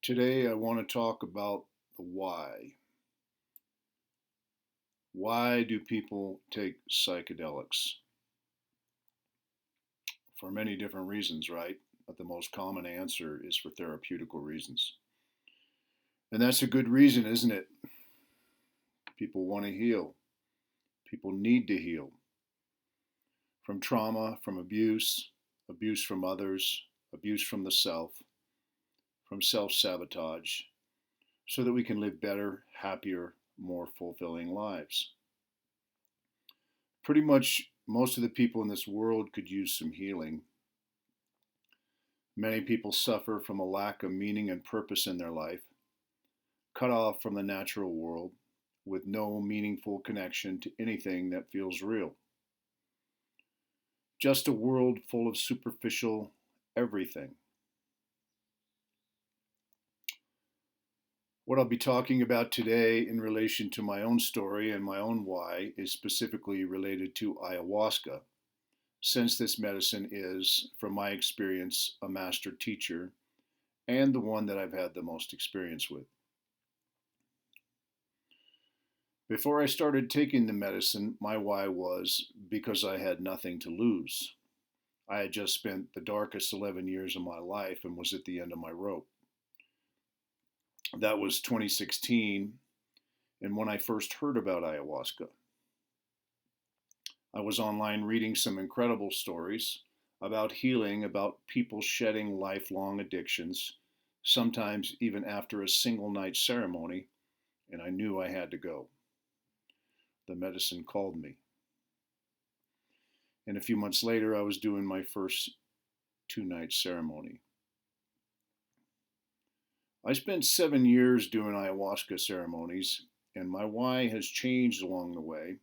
Today, I want to talk about the why. Why do people take psychedelics? For many different reasons, right? But the most common answer is for therapeutical reasons. And that's a good reason, isn't it? People want to heal. People need to heal from trauma, from abuse, abuse from others, abuse from the self, from self sabotage, so that we can live better, happier, more fulfilling lives. Pretty much most of the people in this world could use some healing. Many people suffer from a lack of meaning and purpose in their life, cut off from the natural world, with no meaningful connection to anything that feels real. Just a world full of superficial everything. What I'll be talking about today in relation to my own story and my own why is specifically related to ayahuasca, since this medicine is, from my experience, a master teacher and the one that I've had the most experience with. Before I started taking the medicine, my why was because I had nothing to lose. I had just spent the darkest 11 years of my life and was at the end of my rope. That was 2016, and when I first heard about ayahuasca, I was online reading some incredible stories about healing, about people shedding lifelong addictions, sometimes even after a single night ceremony, and I knew I had to go. The medicine called me. And a few months later, I was doing my first 2 night ceremony. I spent 7 years doing ayahuasca ceremonies, and my why has changed along the way.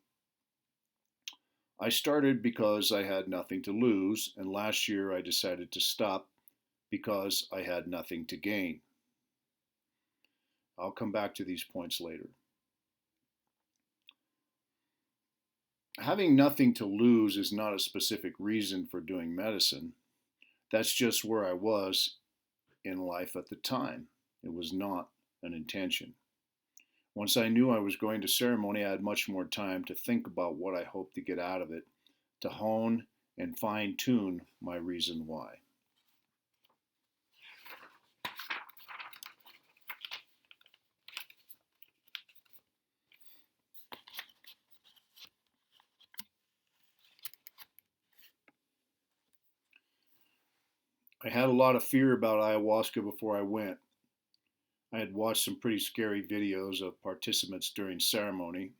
I started because I had nothing to lose, and last year I decided to stop because I had nothing to gain. I'll come back to these points later. Having nothing to lose is not a specific reason for doing medicine. That's just where I was in life at the time. It was not an intention. Once I knew I was going to ceremony, I had much more time to think about what I hoped to get out of it, to hone and fine tune my reason why. I had a lot of fear about ayahuasca before I went. I had watched some pretty scary videos of participants during ceremony,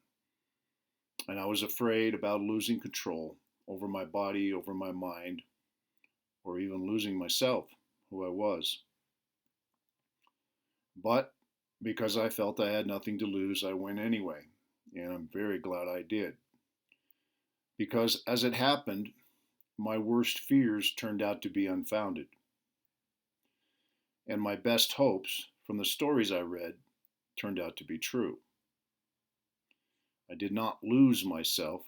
and I was afraid about losing control over my body, over my mind, or even losing myself, who I was. But because I felt I had nothing to lose, I went anyway, and I'm very glad I did. Because as it happened, my worst fears turned out to be unfounded, and my best hopes from the stories I read turned out to be true. I did not lose myself.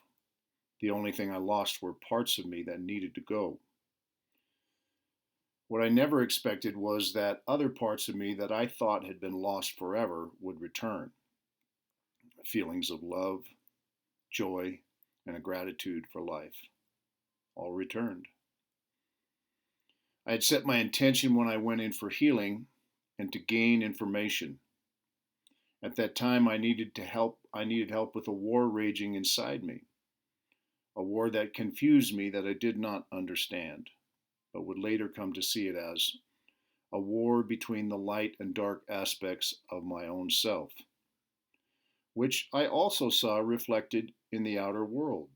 The only thing I lost were parts of me that needed to go. What I never expected was that other parts of me that I thought had been lost forever would return. Feelings of love, joy, and a gratitude for life all returned. I had set my intention when I went in for healing and to gain information. At that time I needed help with a war raging inside me, a war that confused me that I did not understand, but would later come to see it as a war between the light and dark aspects of my own self, which I also saw reflected in the outer world.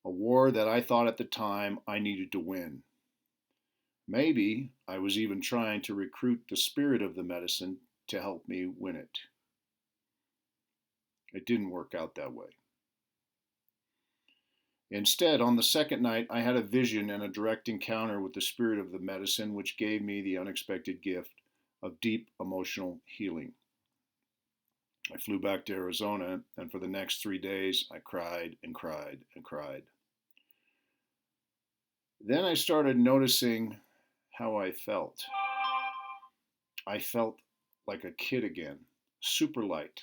A war that I thought at the time I needed to win. Maybe I was even trying to recruit the spirit of the medicine to help me win it. It didn't work out that way. Instead, on the second night, I had a vision and a direct encounter with the spirit of the medicine, which gave me the unexpected gift of deep emotional healing. I flew back to Arizona, and for the next 3 days, I cried and cried and cried. Then I started noticing how I felt. I felt like a kid again, super light.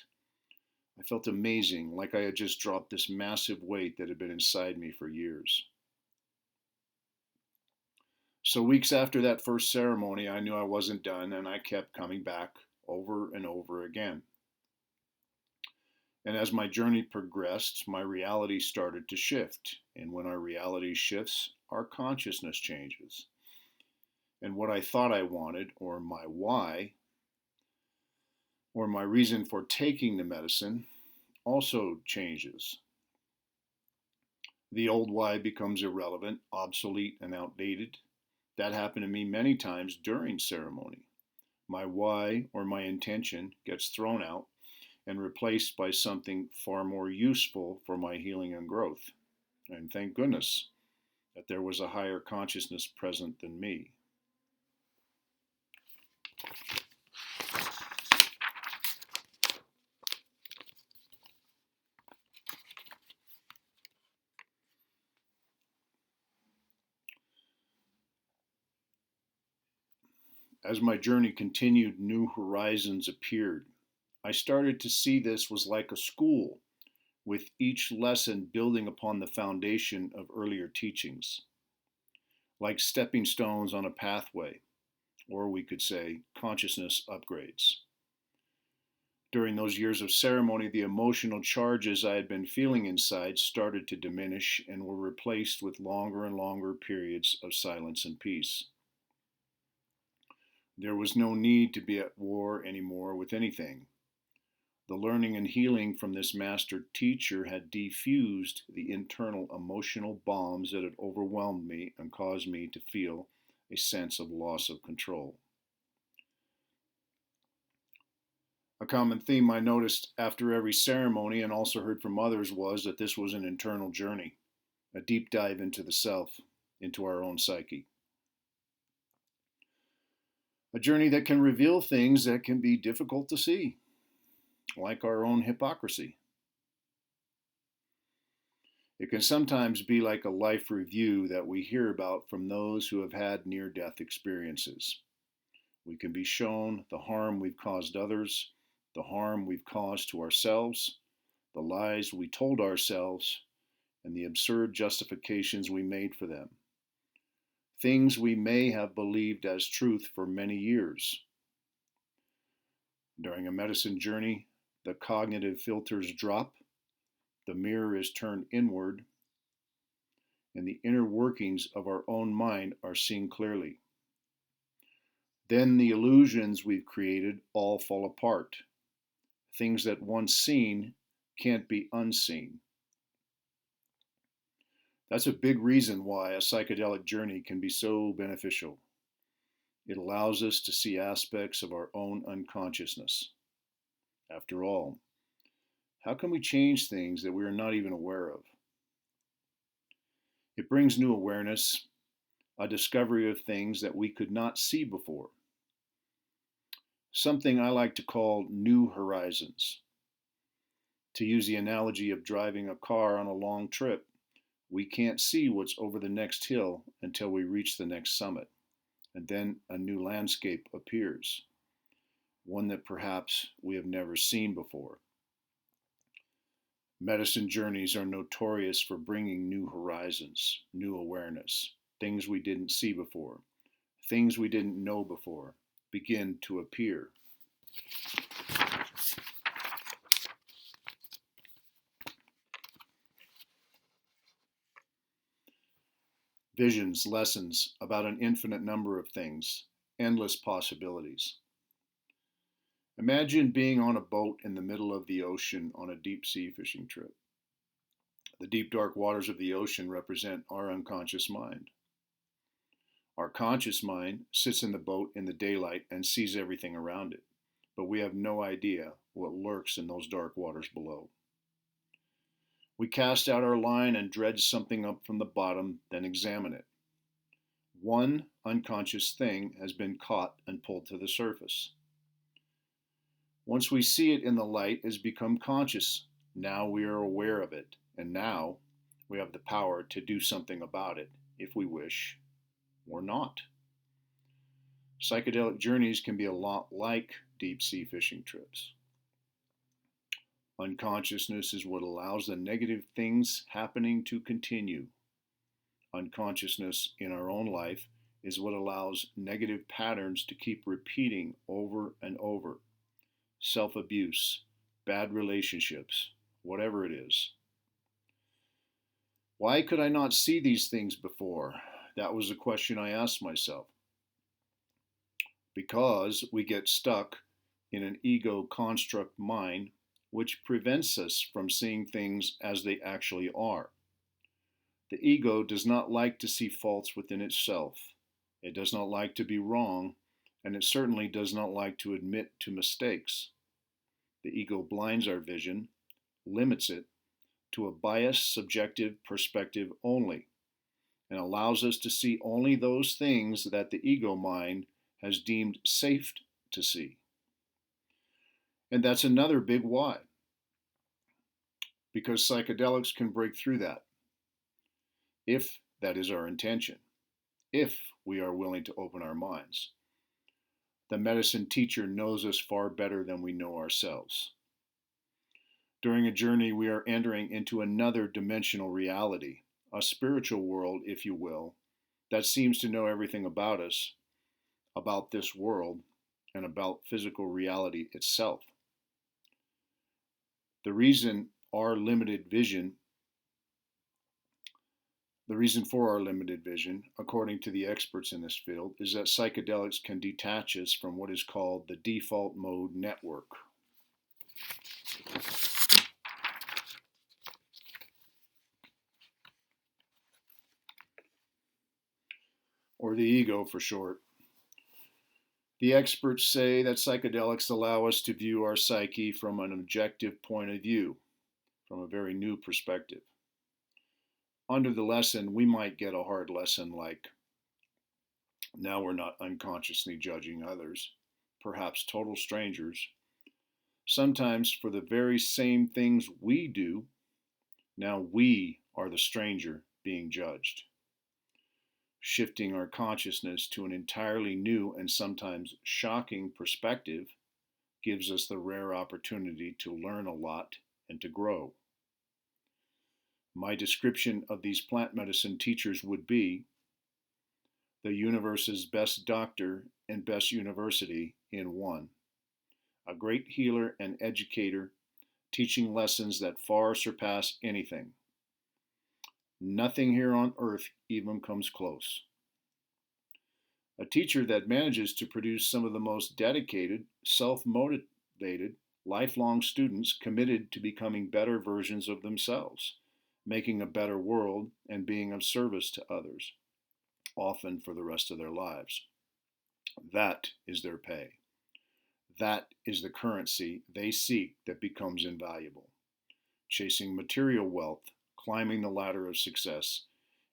I felt amazing, like I had just dropped this massive weight that had been inside me for years. So, weeks after that first ceremony, I knew I wasn't done, and I kept coming back over and over again. And as my journey progressed, my reality started to shift. And when our reality shifts, our consciousness changes. And what I thought I wanted, or my why, or my reason for taking the medicine, also changes. The old why becomes irrelevant, obsolete, and outdated. That happened to me many times during ceremony. My why or my intention gets thrown out and replaced by something far more useful for my healing and growth. And thank goodness that there was a higher consciousness present than me. As my journey continued, new horizons appeared. I started to see this was like a school, with each lesson building upon the foundation of earlier teachings, like stepping stones on a pathway, or we could say consciousness upgrades. During those years of ceremony, the emotional charges I had been feeling inside started to diminish and were replaced with longer and longer periods of silence and peace. There was no need to be at war anymore with anything. The learning and healing from this master teacher had defused the internal emotional bombs that had overwhelmed me and caused me to feel a sense of loss of control. A common theme I noticed after every ceremony and also heard from others was that this was an internal journey, a deep dive into the self, into our own psyche. A journey that can reveal things that can be difficult to see, like our own hypocrisy. It can sometimes be like a life review that we hear about from those who have had near death experiences. We can be shown the harm we've caused others, the harm we've caused to ourselves, the lies we told ourselves, and the absurd justifications we made for them. Things we may have believed as truth for many years. During a medicine journey, the cognitive filters drop, the mirror is turned inward, and the inner workings of our own mind are seen clearly. Then the illusions we've created all fall apart. Things that once seen can't be unseen. That's a big reason why a psychedelic journey can be so beneficial. It allows us to see aspects of our own unconsciousness. After all, how can we change things that we are not even aware of? It brings new awareness, a discovery of things that we could not see before. Something I like to call new horizons. To use the analogy of driving a car on a long trip, we can't see what's over the next hill until we reach the next summit, and then a new landscape appears, one that perhaps we have never seen before. Medicine journeys are notorious for bringing new horizons, new awareness, things we didn't see before, things we didn't know before begin to appear. Visions, lessons about an infinite number of things, endless possibilities. Imagine being on a boat in the middle of the ocean on a deep sea fishing trip. The deep dark waters of the ocean represent our unconscious mind. Our conscious mind sits in the boat in the daylight and sees everything around it, but we have no idea what lurks in those dark waters below. We cast out our line and dredge something up from the bottom, then examine it. One unconscious thing has been caught and pulled to the surface. Once we see it in the light, it has become conscious. Now we are aware of it, and now we have the power to do something about it, if we wish, or not. Psychedelic journeys can be a lot like deep sea fishing trips. Unconsciousness is what allows the negative things happening to continue. Unconsciousness in our own life is what allows negative patterns to keep repeating over and over. Self abuse, bad relationships, whatever it is. Why could I not see these things before? That was the question I asked myself. Because we get stuck in an ego construct mind which prevents us from seeing things as they actually are. The ego does not like to see faults within itself. It does not like to be wrong, and it certainly does not like to admit to mistakes. The ego blinds our vision, limits it to a biased, subjective perspective only, and allows us to see only those things that the ego mind has deemed safe to see. And that's another big why, because psychedelics can break through that, if that is our intention, if we are willing to open our minds. The medicine teacher knows us far better than we know ourselves. During a journey, we are entering into another dimensional reality, a spiritual world, if you will, that seems to know everything about us, about this world, and about physical reality itself. The reason for our limited vision, according to the experts in this field, is that psychedelics can detach us from what is called the default mode network. Or the ego for short. The experts say that psychedelics allow us to view our psyche from an objective point of view, from a very new perspective. Under the lesson, we might get a hard lesson like, now we're not unconsciously judging others, perhaps total strangers. Sometimes for the very same things we do, now we are the stranger being judged. Shifting our consciousness to an entirely new and sometimes shocking perspective gives us the rare opportunity to learn a lot and to grow. My description of these plant medicine teachers would be the universe's best doctor and best university in one. A great healer and educator teaching lessons that far surpass anything. Nothing here on earth even comes close. A teacher that manages to produce some of the most dedicated, self-motivated, lifelong students committed to becoming better versions of themselves, making a better world and being of service to others, often for the rest of their lives. That is their pay. That is the currency they seek that becomes invaluable. Chasing material wealth, climbing the ladder of success,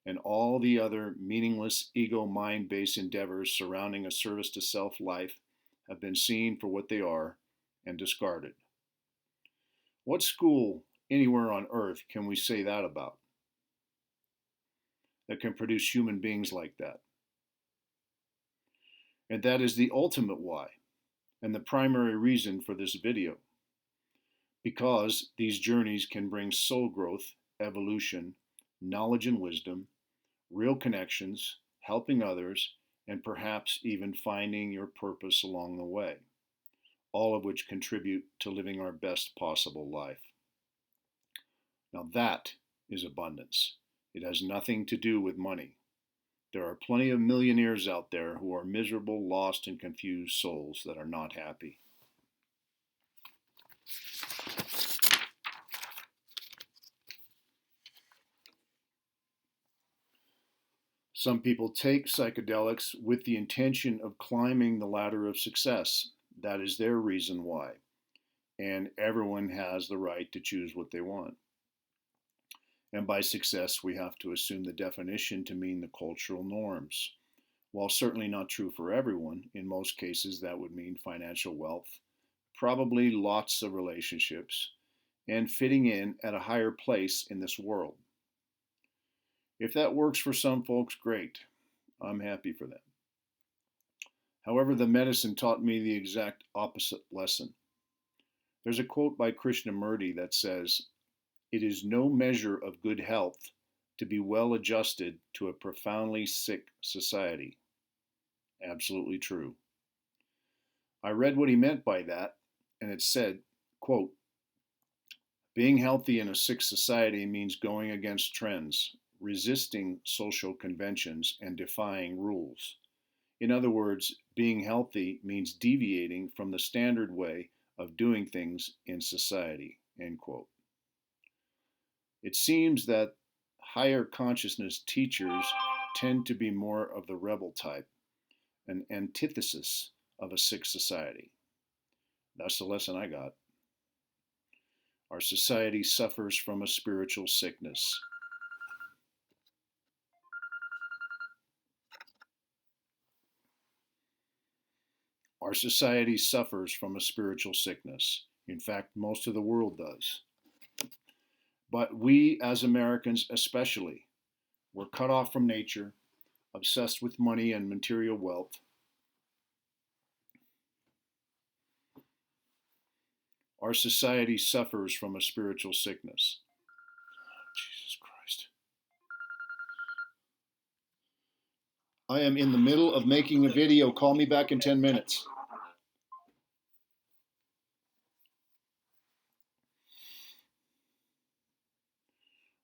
and all the other meaningless ego mind-based endeavors surrounding a service to self life have been seen for what they are and discarded. What school anywhere on earth can we say that about? That can produce human beings like that? And that is the ultimate why, and the primary reason for this video. Because these journeys can bring soul growth, evolution, knowledge and wisdom, real connections, helping others, and perhaps even finding your purpose along the way, all of which contribute to living our best possible life. Now that is abundance. It has nothing to do with money. There are plenty of millionaires out there who are miserable, lost, and confused souls that are not happy. Some people take psychedelics with the intention of climbing the ladder of success. That is their reason why. And everyone has the right to choose what they want. And by success, we have to assume the definition to mean the cultural norms. While certainly not true for everyone, in most cases that would mean financial wealth, probably lots of relationships, and fitting in at a higher place in this world. If that works for some folks, great. I'm happy for them. However, the medicine taught me the exact opposite lesson. There's a quote by Krishnamurti that says, "It is no measure of good health to be well adjusted to a profoundly sick society." Absolutely true. I read what he meant by that, and it said, quote, "Being healthy in a sick society means going against trends, resisting social conventions, and defying rules. In other words, being healthy means deviating from the standard way of doing things in society." End quote. It seems that higher consciousness teachers tend to be more of the rebel type, an antithesis of a sick society. That's the lesson I got. Our society suffers from a spiritual sickness. Our society suffers from a spiritual sickness. In fact, most of the world does. But we, as Americans especially, were cut off from nature, obsessed with money and material wealth. Our society suffers from a spiritual sickness. Jesus Christ. I am in the middle of making a video. Call me back in 10 minutes.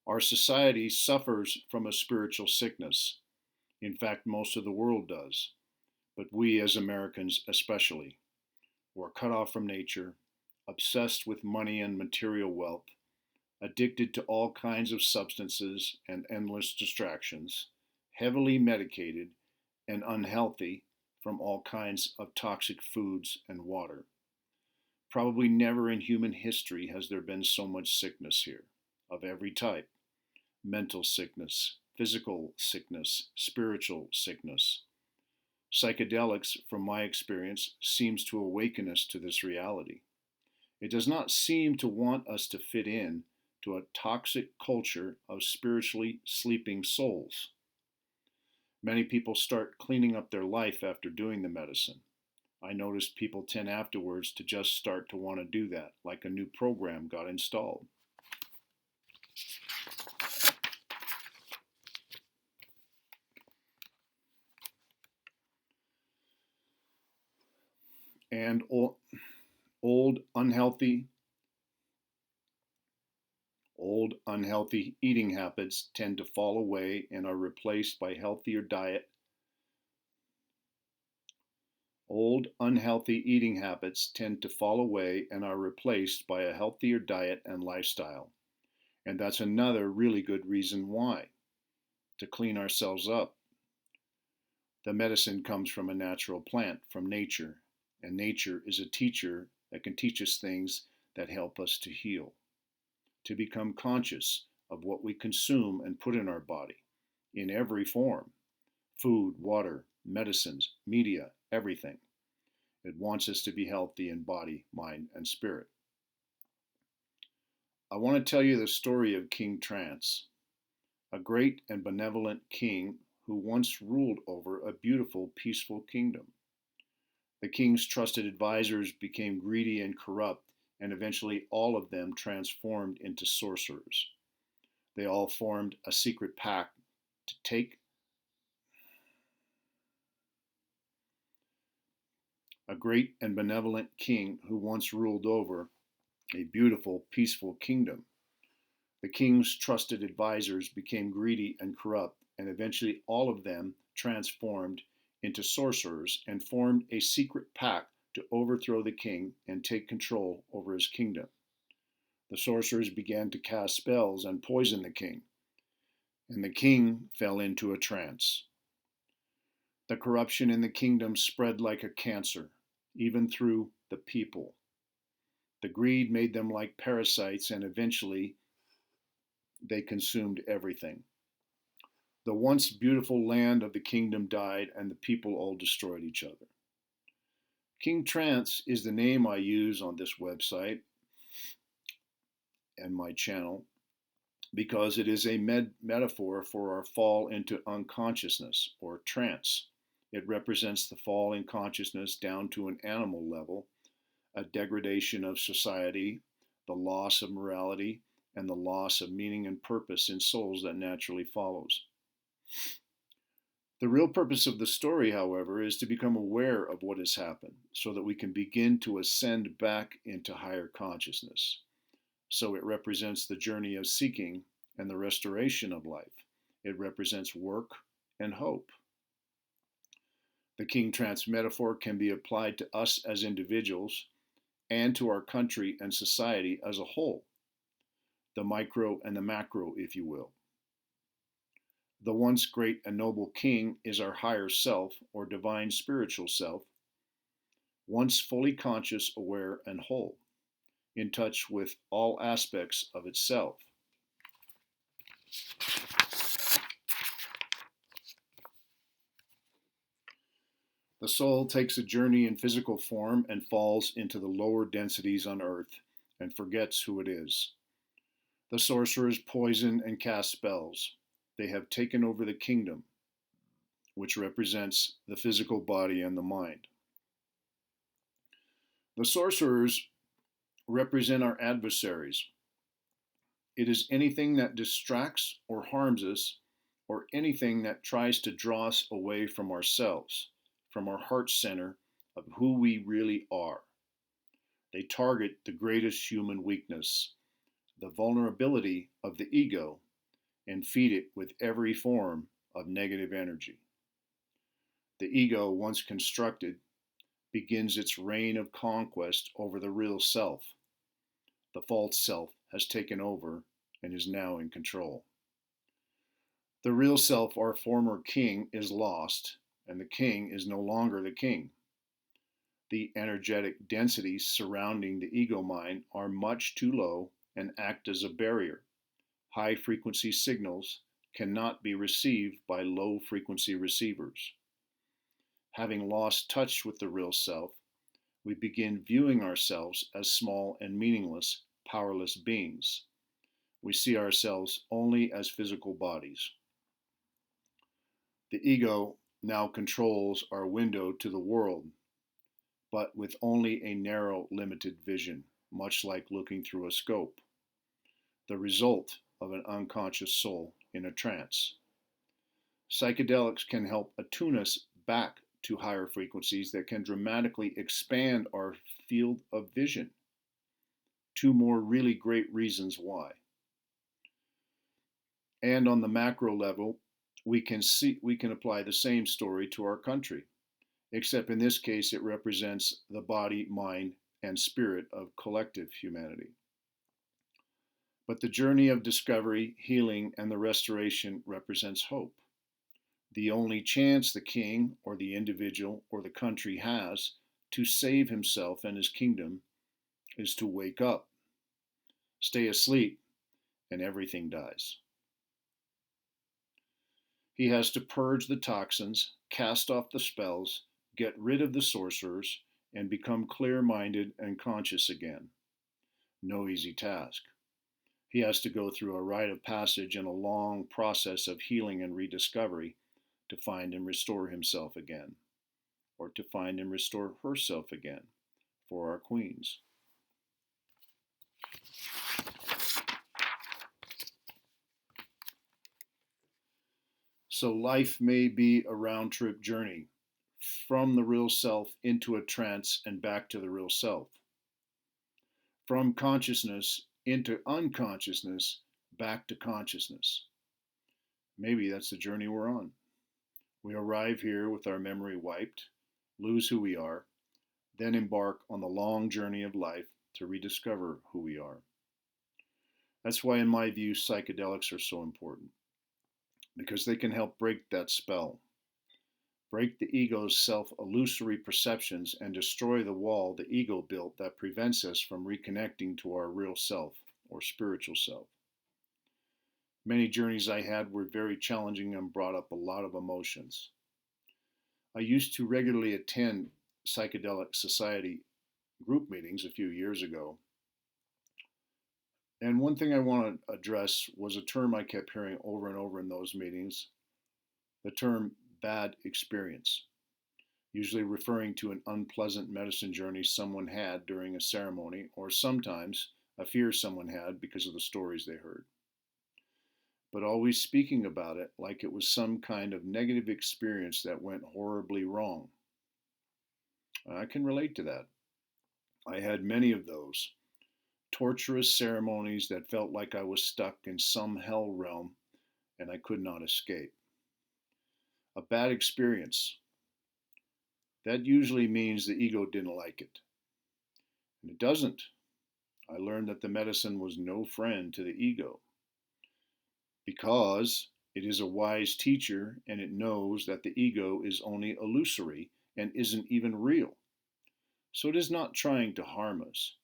Our society suffers from a spiritual sickness. In fact, most of the world does. But we, as Americans especially, were cut off from nature, obsessed with money and material wealth, addicted to all kinds of substances and endless distractions, heavily medicated, and unhealthy from all kinds of toxic foods and water. Probably never in human history has there been so much sickness here, of every type: mental sickness, physical sickness, spiritual sickness. Psychedelics, from my experience, seems to awaken us to this reality. It does not seem to want us to fit in to a toxic culture of spiritually sleeping souls. Many people start cleaning up their life after doing the medicine. I noticed people tend afterwards to just start to want to do that, like a new program got installed. And old, unhealthy eating habits tend to fall away and are replaced by healthier diet. Old, unhealthy eating habits tend to fall away and are replaced by a healthier diet and lifestyle. And that's another really good reason why, to clean ourselves up. The medicine comes from a natural plant, from nature, and nature is a teacher that can teach us things that help us to heal, to become conscious of what we consume and put in our body, in every form: food, water, medicines, media, everything. It wants us to be healthy in body, mind, and spirit. I want to tell you the story of King Trance, a great and benevolent king who once ruled over a beautiful, peaceful kingdom. The king's trusted advisors became greedy and corrupt, and eventually all of them transformed into sorcerers. They all formed a secret pact to take a great and benevolent king who once ruled over a beautiful, peaceful kingdom. The king's trusted advisors became greedy and corrupt, and eventually all of them transformed into sorcerers and formed a secret pact to overthrow the king and take control over his kingdom. The sorcerers began to cast spells and poison the king, and the king fell into a trance. The corruption in the kingdom spread like a cancer, even through the people. The greed made them like parasites, and eventually they consumed everything. The once beautiful land of the kingdom died, and the people all destroyed each other. King Trance is the name I use on this website and my channel because it is a metaphor for our fall into unconsciousness or trance, It represents the fall in consciousness down to an animal level, a degradation of society, the loss of morality, and the loss of meaning and purpose in souls that naturally follows. The real purpose of the story, however, is to become aware of what has happened so that we can begin to ascend back into higher consciousness. So it represents the journey of seeking and the restoration of life. It represents work and hope. The King Trance metaphor can be applied to us as individuals and to our country and society as a whole, the micro and the macro, if you will. The once great and noble king is our higher self or divine spiritual self, once fully conscious, aware, and whole, in touch with all aspects of itself. The soul takes a journey in physical form and falls into the lower densities on earth and forgets who it is. The sorcerers poison and cast spells. They have taken over the kingdom, which represents the physical body and the mind. The sorcerers represent our adversaries. It is anything that distracts or harms us, or anything that tries to draw us away from ourselves, from our heart center of who we really are. They target the greatest human weakness, the vulnerability of the ego, and feed it with every form of negative energy. The ego, once constructed, begins its reign of conquest over the real self. The false self has taken over and is now in control. The real self, our former king, is lost, and the king is no longer the king. The energetic densities surrounding the ego mind are much too low and act as a barrier. High frequency signals cannot be received by low frequency receivers. Having lost touch with the real self, we begin viewing ourselves as small and meaningless, powerless beings. We see ourselves only as physical bodies. The ego now controls our window to the world, but with only a narrow, limited vision, much like looking through a scope. The result of an unconscious soul in a trance. Psychedelics can help attune us back to higher frequencies that can dramatically expand our field of vision. Two more really great reasons why. And on the macro level, we can apply the same story to our country, except in this case it represents the body, mind, and spirit of collective humanity. But the journey of discovery, healing, and the restoration represents hope. The only chance the king or the individual or the country has to save himself and his kingdom is to wake up. Stay asleep, and everything dies. He has to purge the toxins, cast off the spells, get rid of the sorcerers, and become clear-minded and conscious again. No easy task. He has to go through a rite of passage and a long process of healing and rediscovery to find and restore himself again, or to find and restore herself again for our queens. So life may be a round-trip journey from the real self into a trance and back to the real self. From consciousness into unconsciousness, back to consciousness. Maybe that's the journey we're on. We arrive here with our memory wiped, lose who we are, then embark on the long journey of life to rediscover who we are. That's why, in my view, psychedelics are so important, because they can help break that spell, break the ego's self-illusory perceptions, and destroy the wall the ego built that prevents us from reconnecting to our real self or spiritual self. Many journeys I had were very challenging and brought up a lot of emotions. I used to regularly attend Psychedelic Society group meetings a few years ago. And one thing I want to address was a term I kept hearing over and over in those meetings, the term bad experience. usually referring to an unpleasant medicine journey someone had during a ceremony, or sometimes a fear someone had because of the stories they heard. But always speaking about it like it was some kind of negative experience that went horribly wrong. I can relate to that. I had many of those torturous ceremonies that felt like I was stuck in some hell realm and I could not escape. A bad experience. That usually means the ego didn't like it. And it doesn't. I learned that the medicine was no friend to the ego because it is a wise teacher and it knows that the ego is only illusory and isn't even real. So it is not trying to harm us.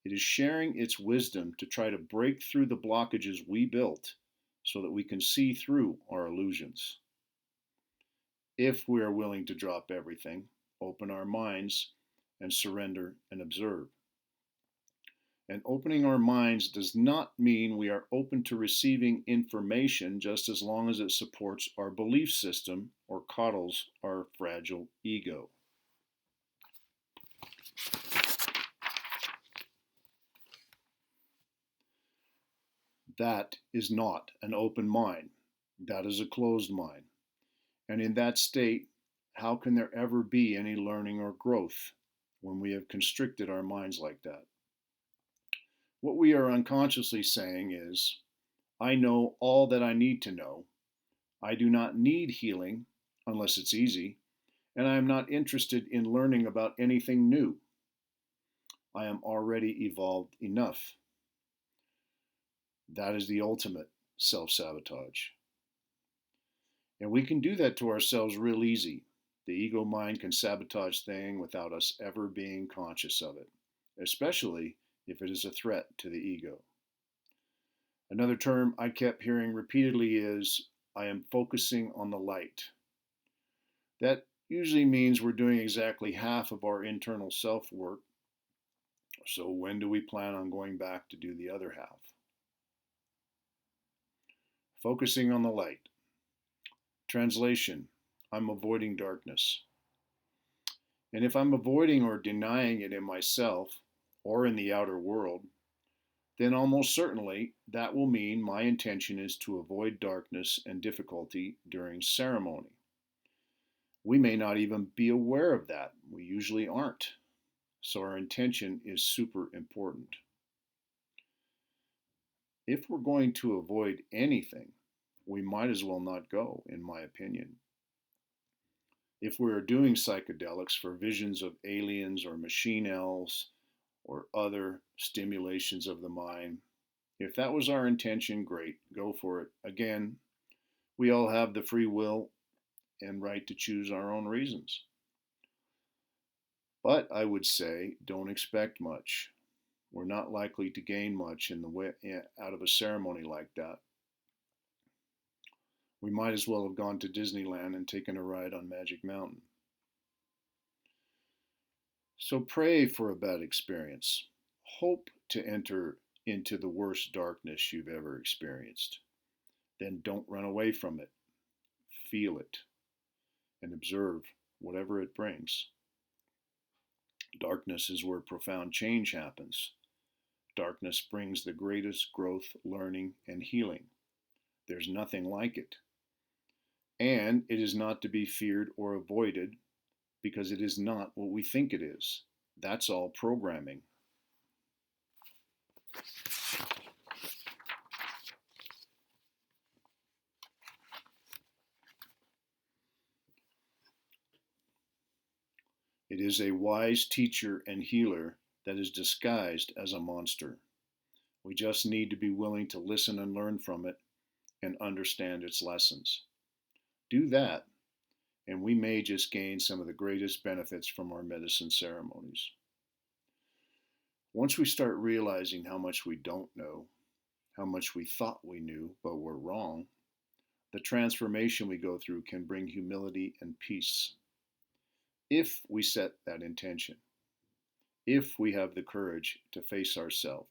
It is sharing its wisdom to try to break through the blockages we built so that we can see through our illusions. If we are willing to drop everything, open our minds, and surrender and observe. And opening our minds does not mean we are open to receiving information just as long as it supports our belief system or coddles our fragile ego. That is not an open mind. That is a closed mind. And in that state, how can there ever be any learning or growth when we have constricted our minds like that? What we are unconsciously saying is, I know all that I need to know. I do not need healing unless it's easy, and I am not interested in learning about anything new. I am already evolved enough. That is the ultimate self sabotage. And we can do that to ourselves real easy. The ego mind can sabotage things without us ever being conscious of it, especially if it is a threat to the ego. Another term I kept hearing repeatedly is, I am focusing on the light. That usually means we're doing exactly half of our internal self work. So when do we plan on going back to do the other half? Focusing on the light. Translation, I'm avoiding darkness. And if I'm avoiding or denying it in myself or in the outer world, then almost certainly that will mean my intention is to avoid darkness and difficulty during ceremony. We may not even be aware of that. We usually aren't. So our intention is super important. If we're going to avoid anything, we might as well not go, in my opinion. If we are doing psychedelics for visions of aliens or machine elves or other stimulations of the mind, if that was our intention, great, go for it. Again, we all have the free will and right to choose our own reasons. But I would say don't expect much. We're not likely to gain much in the way, out of a ceremony like that. We might as well have gone to Disneyland and taken a ride on Magic Mountain. So pray for a bad experience. Hope to enter into the worst darkness you've ever experienced. Then don't run away from it. Feel it and observe whatever it brings. Darkness is where profound change happens. Darkness brings the greatest growth, learning, and healing. There's nothing like it. And it is not to be feared or avoided because it is not what we think it is. That's all programming. It is a wise teacher and healer that is disguised as a monster. We just need to be willing to listen and learn from it and understand its lessons. Do that, and we may just gain some of the greatest benefits from our medicine ceremonies. Once we start realizing how much we don't know, how much we thought we knew but were wrong, the transformation we go through can bring humility and peace. If we set that intention, if we have the courage to face ourselves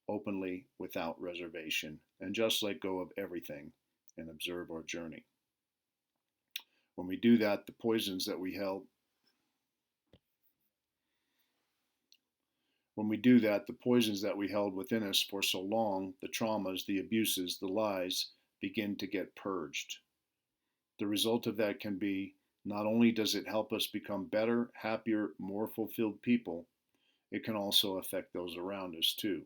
openly without reservation and just let go of everything and observe our journey. When we do that, the poisons that we held When we do that, the poisons that we held within us for so long, the traumas, the abuses, the lies, begin to get purged. The result of that can be not only does it help us become better, happier, more fulfilled people, it can also affect those around us too.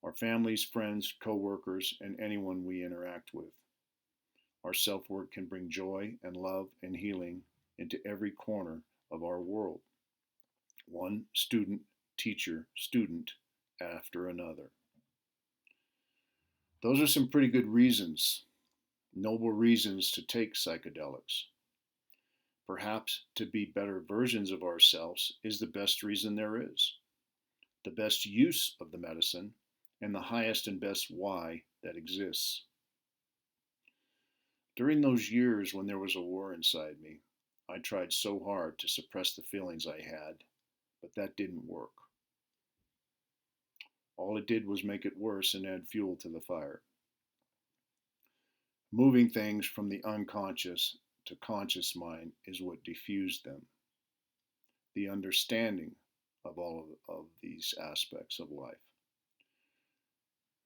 Our families, friends, coworkers, and anyone we interact with. Our self work can bring joy and love and healing into every corner of our world. One student, teacher, student after another. Those are some pretty good reasons, noble reasons to take psychedelics. Perhaps to be better versions of ourselves is the best reason there is, the best use of the medicine, and the highest and best why that exists. During those years when there was a war inside me, I tried so hard to suppress the feelings I had, but that didn't work. All it did was make it worse and add fuel to the fire. Moving things from the unconscious to conscious mind is what diffused them. The understanding of all of these aspects of life.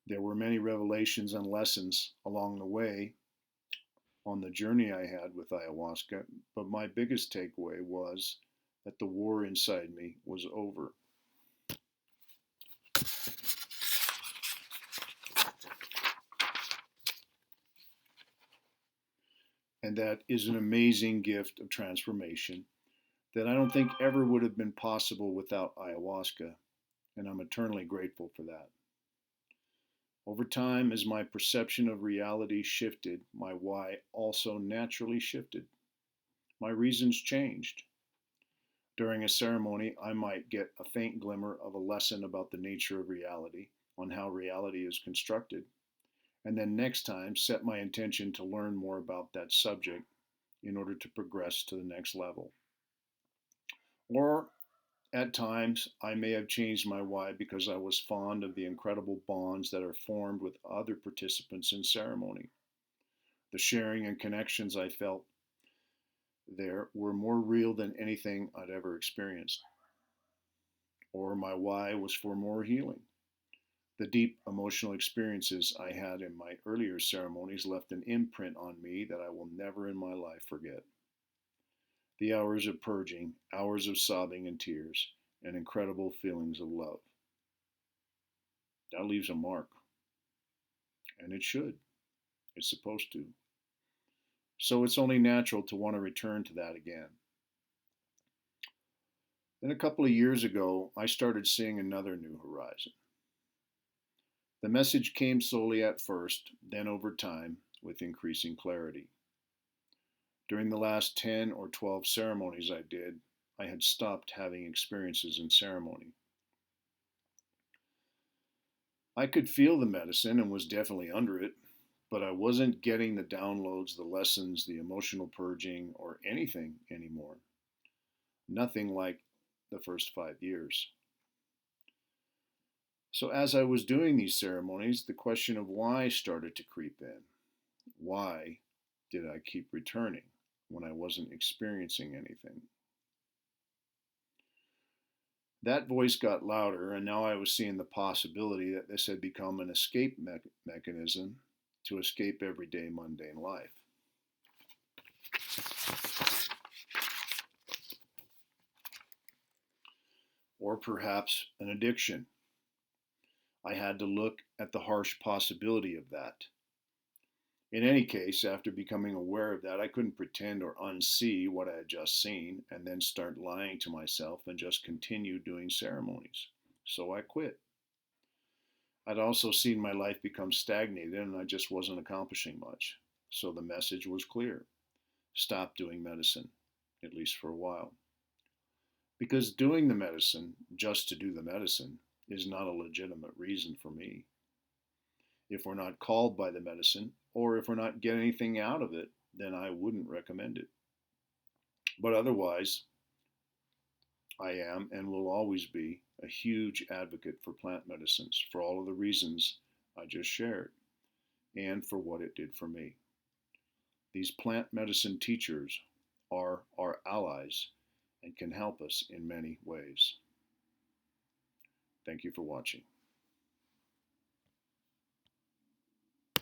There were many revelations and lessons along the way on the journey I had with ayahuasca, but my biggest takeaway was that the war inside me was over. And that is an amazing gift of transformation that I don't think ever would have been possible without ayahuasca, and I'm eternally grateful for that. Over time, as my perception of reality shifted, my why also naturally shifted. My reasons changed. During a ceremony, I might get a faint glimmer of a lesson about the nature of reality, on how reality is constructed, and then next time set my intention to learn more about that subject in order to progress to the next level. Or at times, I may have changed my why because I was fond of the incredible bonds that are formed with other participants in ceremony. The sharing and connections I felt there were more real than anything I'd ever experienced. Or my why was for more healing. The deep emotional experiences I had in my earlier ceremonies left an imprint on me that I will never in my life forget. The hours of purging, hours of sobbing and tears, and incredible feelings of love. That leaves a mark. And it should. It's supposed to. So it's only natural to want to return to that again. Then a couple of years ago, I started seeing another new horizon. The message came slowly at first, then over time, with increasing clarity. During the last 10 or 12 ceremonies I did, I had stopped having experiences in ceremony. I could feel the medicine and was definitely under it, but I wasn't getting the downloads, the lessons, the emotional purging, or anything anymore. Nothing like the first 5 years. So, as I was doing these ceremonies, the question of why started to creep in. Why did I keep returning when I wasn't experiencing anything? That voice got louder, and now I was seeing the possibility that this had become an escape mechanism to escape everyday mundane life. Or perhaps an addiction. I had to look at the harsh possibility of that. In any case, after becoming aware of that, I couldn't pretend or unsee what I had just seen and then start lying to myself and just continue doing ceremonies. So I quit. I'd also seen my life become stagnated and I just wasn't accomplishing much. So the message was clear: stop doing medicine, at least for a while. Because doing the medicine just to do the medicine is not a legitimate reason for me. If we're not called by the medicine, or if we're not getting anything out of it, then I wouldn't recommend it. But otherwise, I am and will always be a huge advocate for plant medicines for all of the reasons I just shared and for what it did for me. These plant medicine teachers are our allies and can help us in many ways. Thank you for watching.